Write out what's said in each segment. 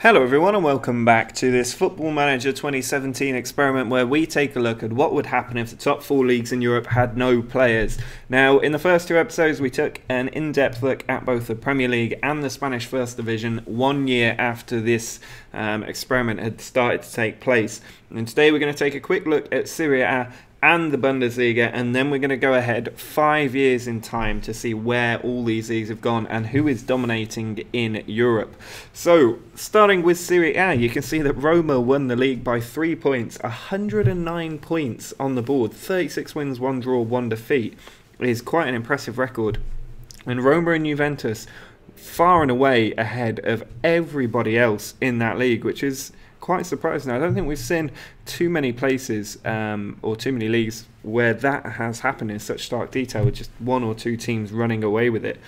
Hello everyone and welcome back to this Football Manager 2017 experiment where we take a look at what would happen if the top 4 leagues in Europe had no players. Now, in the first 2 episodes we took an in-depth look at both the Premier League and the Spanish First Division 1 year after this experiment had started to take place. And today we're going to take a quick look at Serie A and the Bundesliga, and then we're going to go ahead 5 years in time to see where all these leagues have gone and who is dominating in Europe. So, starting with Serie A, you can see that Roma won the league by 3 points, 109 points on the board, 36 wins, 1 draw, 1 defeat. It is quite an impressive record. And Roma and Juventus far and away ahead of everybody else in that league, which is quite surprising. I don't think we've seen too many places or too many leagues where that has happened in such stark detail, with just 1 or 2 teams running away with it.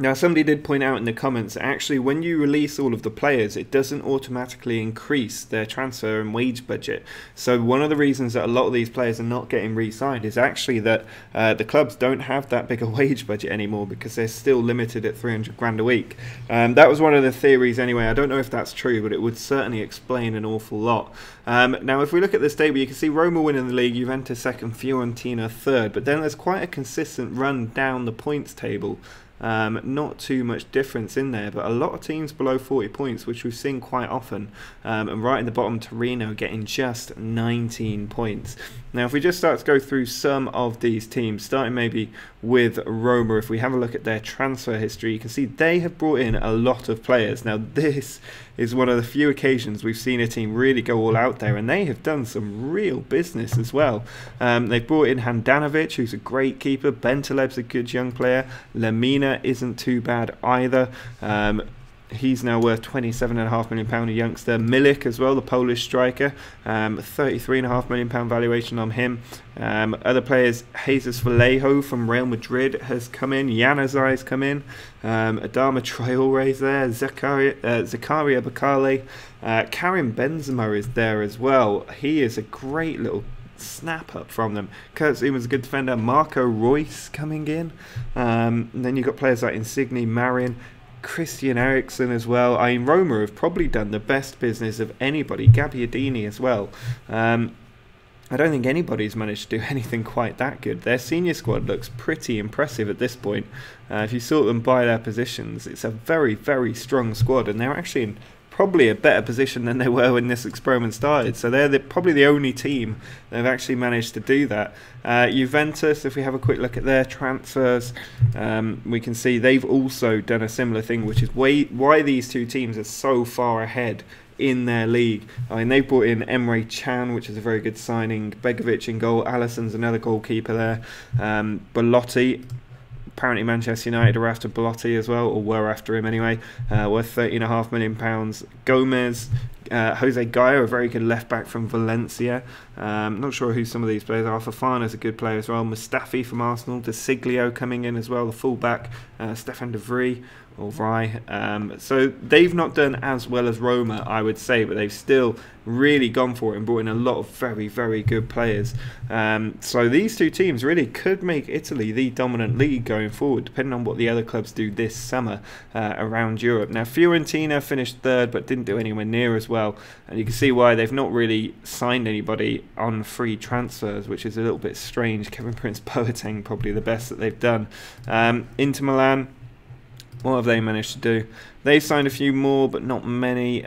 Now, somebody did point out in the comments that actually when you release all of the players, it doesn't automatically increase their transfer and wage budget. So one of the reasons that a lot of these players are not getting re-signed is actually that the clubs don't have that big a wage budget anymore because they're still limited at 300 grand a week. That was one of the theories anyway. I don't know if that's true, but it would certainly explain an awful lot. Now, if we look at this table, you can see Roma winning the league, Juventus second, Fiorentina third, but then there's quite a consistent run down the points table. Not too much difference in there, but a lot of teams below 40 points, which we've seen quite often. And right in the bottom, Torino getting just 19 points. Now, if we just start to go through some of these teams, starting maybe with Roma, if we have a look at their transfer history, you can see they have brought in a lot of players. Now, this is one of the few occasions we've seen a team really go all out there, and they have done some real business as well. They've brought in Handanovic, who's a great keeper. Bentaleb's a good young player. Lemina isn't too bad either. He's now worth £27.5 million, a youngster. Milik as well, the Polish striker, £33.5 million valuation on him. Other players, Jesus Vallejo from Real Madrid has come in. Januzaj's come in. Adama Traore's there. Zakaria Bakale. Karim Benzema is there as well. He is a great little snap up from them. Kurt Zuma's a good defender. Marco Reus coming in. And then you've got players like Insigne, Marion, Christian Eriksen as well. I mean, Roma have probably done the best business of anybody. Gabbiadini as well. I don't think anybody's managed to do anything quite that good. Their senior squad looks pretty impressive at this point. If you sort them by their positions, it's a very, very strong squad, and they're actually in probably a better position than they were when this experiment started. So they're probably the only team that have actually managed to do that. Juventus, if we have a quick look at their transfers, we can see they've also done a similar thing, which is why these two teams are so far ahead in their league. I mean, they brought in Emre Can, which is a very good signing. Begovic in goal. Alisson's another goalkeeper there. Belotti. Apparently Manchester United are after Belotti as well, or were after him anyway, worth £30.5 million. Gomez, Jose Gaia, a very good left-back from Valencia. Not sure who some of these players are. Fofana's a good player as well. Mustafi from Arsenal. De Siglio coming in as well, the full-back. Stefan de Vrij. Or Vrij. So they've not done as well as Roma, I would say, but they've still really gone for it and brought in a lot of very, very good players. So these two teams really could make Italy the dominant league going forward, depending on what the other clubs do this summer around Europe. Now, Fiorentina finished third, but didn't do anywhere near as well, and you can see why. They've not really signed anybody on free transfers, which is a little bit strange. Kevin Prince Boateng probably the best that they've done. Inter Milan, what have they managed to do? They've signed a few more, but not many.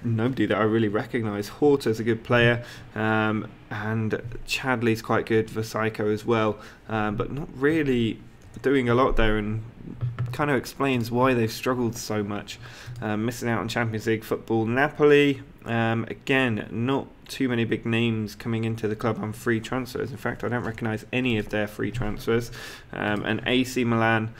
Nobody that I really recognise. Horta's a good player, and Chadley's quite good. Vasaico as well, but not really doing a lot there, and kind of explains why they've struggled so much. Missing out on Champions League football. Napoli, again, not too many big names coming into the club on free transfers. In fact, I don't recognise any of their free transfers. And AC Milan,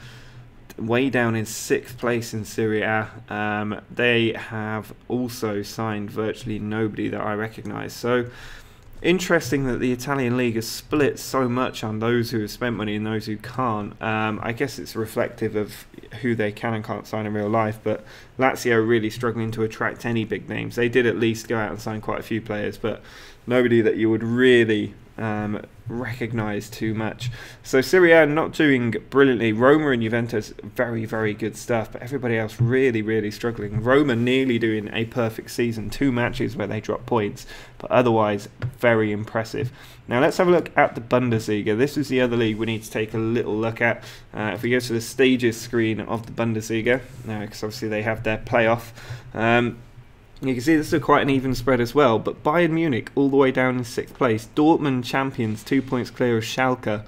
way down in 6th place in Serie A. They have also signed virtually nobody that I recognise. So interesting that the Italian league has split so much on those who have spent money and those who can't. I guess it's reflective of who they can and can't sign in real life, but Lazio really struggling to attract any big names. They did at least go out and sign quite a few players, but nobody that you would really recognised too much. So Serie A not doing brilliantly. Roma and Juventus, very, very good stuff, but everybody else really, really struggling. Roma nearly doing a perfect season, 2 matches where they drop points, but otherwise very impressive. Now let's have a look at the Bundesliga. This is the other league we need to take a little look at. If we go to the stages screen of the Bundesliga, because obviously they have their playoff, you can see this is quite an even spread as well, but Bayern Munich all the way down in 6th place. Dortmund champions, 2 points clear of Schalke.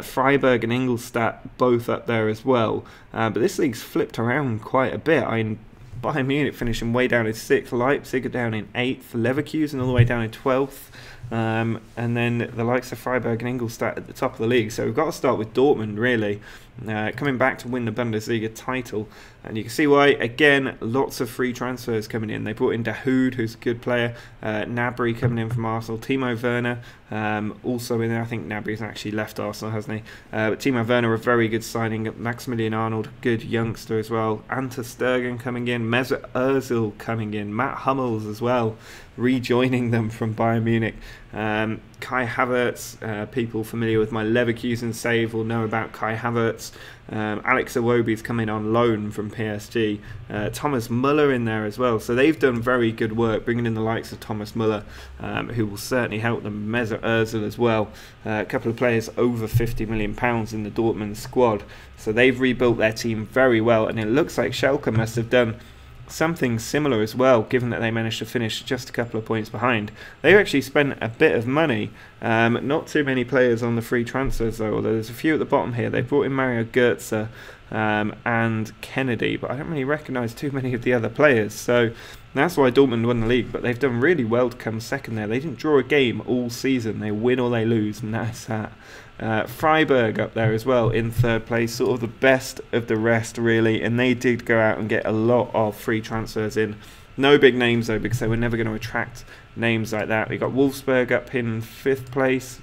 Freiburg and Ingolstadt both up there as well. But this league's flipped around quite a bit. Bayern Munich finishing way down in 6th, Leipzig are down in 8th, Leverkusen all the way down in 12th. And then the likes of Freiburg and Ingolstadt at the top of the league. So we've got to start with Dortmund, really, coming back to win the Bundesliga title. And you can see why. Again, lots of free transfers coming in. They brought in Dahoud, who's a good player, Gnabry coming in from Arsenal, Timo Werner also in there. I think Gnabry's actually left Arsenal, hasn't he? But Timo Werner, a very good signing. Maximilian Arnold, good youngster as well. Ante Sturgen coming in, Mesut Ozil coming in, Matt Hummels as well, rejoining them from Bayern Munich. Kai Havertz, people familiar with my Leverkusen save will know about Kai Havertz. Alex Iwobi's coming on loan from PSG. Thomas Muller in there as well. So they've done very good work bringing in the likes of Thomas Muller, who will certainly help them. Mesut Ozil as well. A couple of players over £50 million in the Dortmund squad. So they've rebuilt their team very well, and it looks like Schalke must have done something similar as well, given that they managed to finish just a couple of points behind. They've actually spent a bit of money, not too many players on the free transfers though, although there's a few at the bottom here. They brought in Mario Götze and Kennedy, but I don't really recognise too many of the other players, so that's why Dortmund won the league. But they've done really well to come second there. They didn't draw a game all season. They win or they lose, and that's that. Freiburg up there as well in 3rd place, sort of the best of the rest really, and they did go out and get a lot of free transfers in. No big names though, because they were never going to attract names like that. We got Wolfsburg up in 5th place.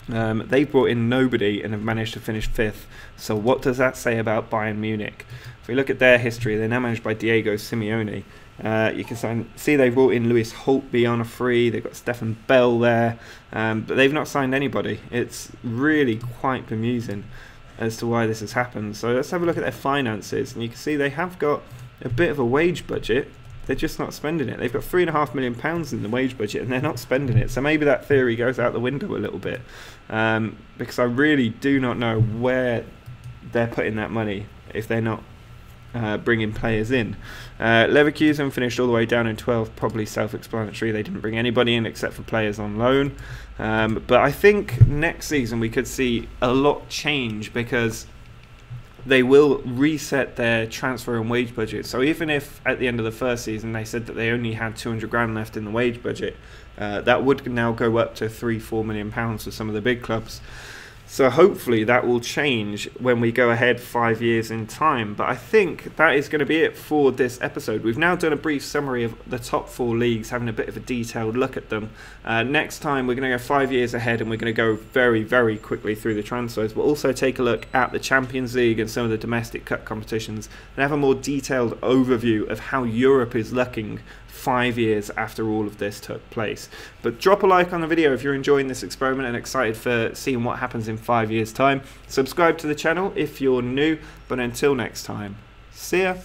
They brought in nobody and have managed to finish 5th. So what does that say about Bayern Munich? If we look at their history, they're now managed by Diego Simeone. You can see they brought in Lewis Holtby on a free. They've got Stefan Bell there, but they've not signed anybody. It's really quite bemusing as to why this has happened. So let's have a look at their finances, and you can see they have got a bit of a wage budget. They're just not spending it. They've got £3.5 million in the wage budget, and they're not spending it. So maybe that theory goes out the window a little bit, because I really do not know where they're putting that money if they're not bringing players in. Leverkusen finished all the way down in 12th, probably self-explanatory. They didn't bring anybody in except for players on loan. But I think next season we could see a lot change, because they will reset their transfer and wage budget. So even if at the end of the first season they said that they only had 200 grand left in the wage budget, that would now go up to £3-4 million for some of the big clubs. So hopefully that will change when we go ahead 5 years in time. But I think that is going to be it for this episode. We've now done a brief summary of the top 4 leagues, having a bit of a detailed look at them. Next time we're going to go 5 years ahead, and we're going to go very, very quickly through the transfers. We'll also take a look at the Champions League and some of the domestic cup competitions, and have a more detailed overview of how Europe is looking 5 years after all of this took place. But drop a like on the video if you're enjoying this experiment and excited for seeing what happens in 5 years time. Subscribe to the channel if you're new, but until next time, see ya.